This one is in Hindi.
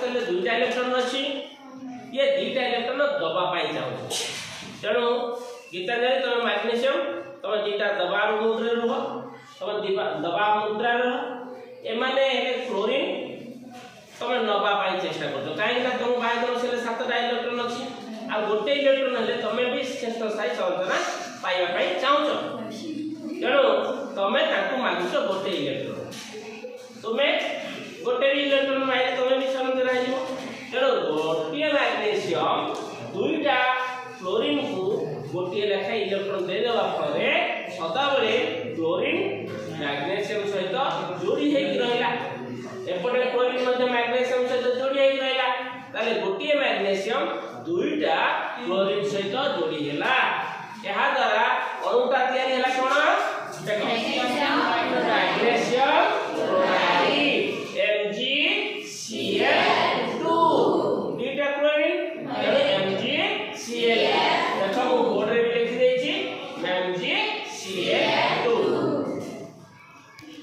ताले दुईटा इलेक्ट्रॉन अछि ये दुईटा इलेक्ट्रॉन दबा पाई जाउ तेणु गीतांजलि तुम मैग्नीशियम तुम दुईटा दबा मुद्रा रह तुम दबा मुद्रा रह एमाने क्लोरीन तुम नबा पाई चेष्टा करतो काहे ना तुम बायोग्राम से 7टा इलेक्ट्रॉन अछि आ गोटे इलेक्ट्रॉन हेले तुम भी श्रेष्ठ साई संरचना पाइबा पाई चाहूछ तेणु तुम ताकू मागुछ गोटे इलेक्ट्रॉन तुमे गोटे इलेक्ट्रॉन माइले तुम भी संरचना आइबो तेणु गोटे मैग्नीशियम दुईटा क्लोरीन को गोटे लेखा इलेक्ट्रॉन दे देवा फळे सदा बेले क्लोरीन मैग्नीशियम सहित जोड़ी हे रहिला एपटे क्लोरीन मध्ये मैग्नीशियम सहित जोड़ी हे रहिला ताले गोटे मैग्नीशियम दुईटा क्लोरीन सहित जोड़ी हैला एहा